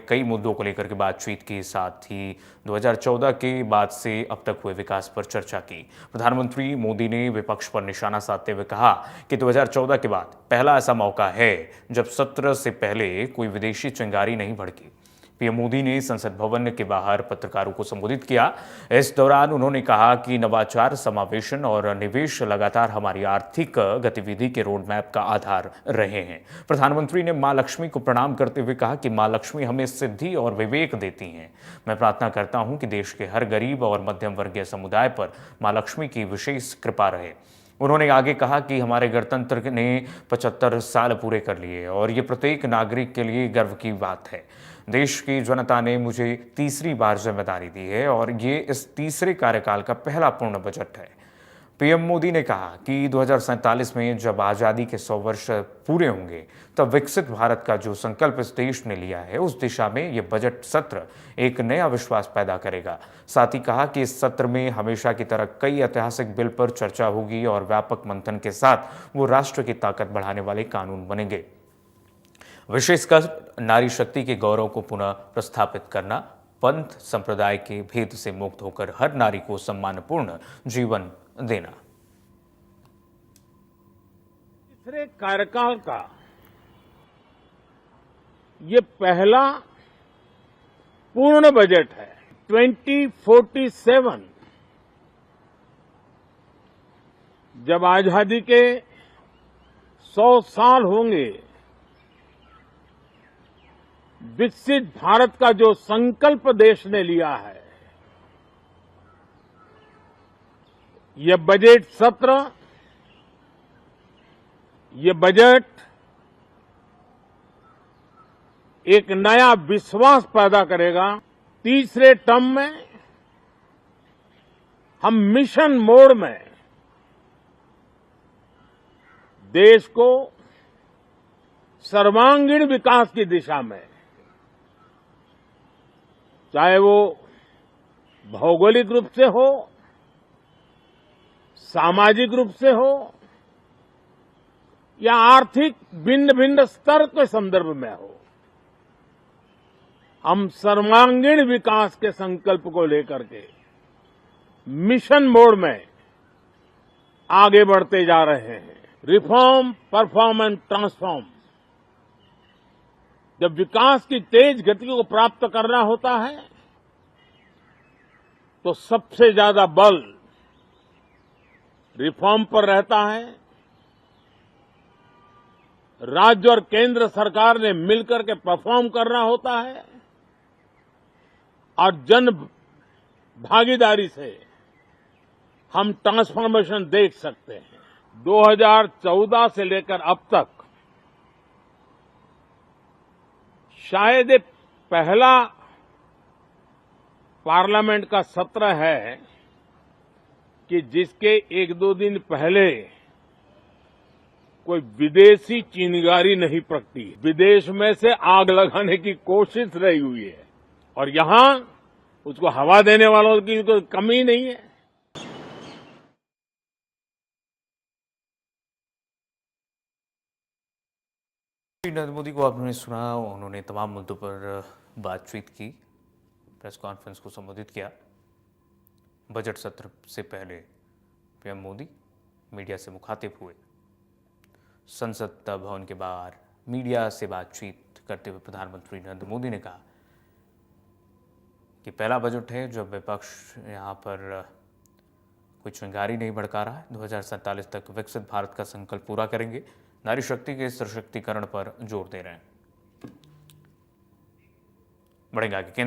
कई मुद्दों को लेकर के बातचीत की, साथ ही 2014 के बाद से अब तक हुए विकास पर चर्चा की। प्रधानमंत्री मोदी ने विपक्ष पर निशाना साधते हुए कहा कि 2014 के बाद पहला ऐसा मौका है जब सत्र से पहले कोई विदेशी चिंगारी नहीं भड़की। पीएम मोदी ने संसद भवन के बाहर पत्रकारों को संबोधित किया। इस दौरान उन्होंने कहा कि नवाचार, समावेशन और निवेश लगातार हमारी आर्थिक गतिविधि के रोड मैप का आधार रहे हैं। प्रधानमंत्री ने मां लक्ष्मी को प्रणाम करते हुए कहा कि मां लक्ष्मी हमें सिद्धि और विवेक देती हैं। मैं प्रार्थना करता हूं कि देश के हर गरीब और मध्यम वर्गीय समुदाय पर मां लक्ष्मी की विशेष कृपा रहे। उन्होंने आगे कहा कि हमारे गणतंत्र ने 75 साल पूरे कर लिए और ये प्रत्येक नागरिक के लिए गर्व की बात है। देश की जनता ने मुझे तीसरी बार जिम्मेदारी दी है और ये इस तीसरे कार्यकाल का पहला पूर्ण बजट है। पीएम मोदी ने कहा कि 2047 में जब आज़ादी के 100 वर्ष पूरे होंगे तब विकसित भारत का जो संकल्प इस देश ने लिया है उस दिशा में ये बजट सत्र एक नया विश्वास पैदा करेगा। साथ ही कहा कि इस सत्र में हमेशा की तरह कई ऐतिहासिक बिल पर चर्चा होगी और व्यापक मंथन के साथ वो राष्ट्र की ताकत बढ़ाने वाले कानून बनेंगे। विशेषकर नारी शक्ति के गौरव को पुनः प्रस्थापित करना, पंथ संप्रदाय के भेद से मुक्त होकर हर नारी को सम्मानपूर्ण जीवन देना। तीसरे कार्यकाल का ये पहला पूर्ण बजट है। 2047 जब आजादी के 100 साल होंगे, विकसित भारत का जो संकल्प देश ने लिया है, ये बजट सत्र, ये बजट एक नया विश्वास पैदा करेगा। तीसरे टर्म में हम मिशन मोड में देश को सर्वांगीण विकास की दिशा में, चाहे वो भौगोलिक रूप से हो, सामाजिक रूप से हो या आर्थिक भिन्न भिन्न स्तर के संदर्भ में हो, हम सर्वांगीण विकास के संकल्प को लेकर के मिशन मोड में आगे बढ़ते जा रहे हैं। Reform, perform and transform. जब विकास की तेज गति को प्राप्त करना होता है तो सबसे ज्यादा बल रिफॉर्म पर रहता है। राज्य और केंद्र सरकार ने मिलकर के परफॉर्म करना होता है और जन भागीदारी से हम ट्रांसफॉर्मेशन देख सकते हैं। 2014 से लेकर अब तक शायद ये पहला पार्लियामेंट का सत्र है कि जिसके एक दो दिन पहले कोई विदेशी चिंगारी नहीं प्रगटी। विदेश में से आग लगाने की कोशिश रही हुई है और यहां उसको हवा देने वालों की कोई कमी नहीं है। नरेंद्र मोदी को आपने सुना, उन्होंने तमाम मुद्दों पर बातचीत की, प्रेस कॉन्फ्रेंस को संबोधित किया। बजट सत्र से पहले पीएम मोदी मीडिया से मुखातिब हुए। संसद भवन के बाहर मीडिया से बातचीत करते हुए प्रधानमंत्री नरेंद्र मोदी ने कहा कि पहला बजट है जब विपक्ष यहाँ पर कोई चिंगारी नहीं भड़का रहा है। 2047 तक विकसित भारत का संकल्प पूरा करेंगे। नारी शक्ति के सशक्तिकरण पर जोर दे रहे हैं। बढ़ेंगे आगे। केंद्र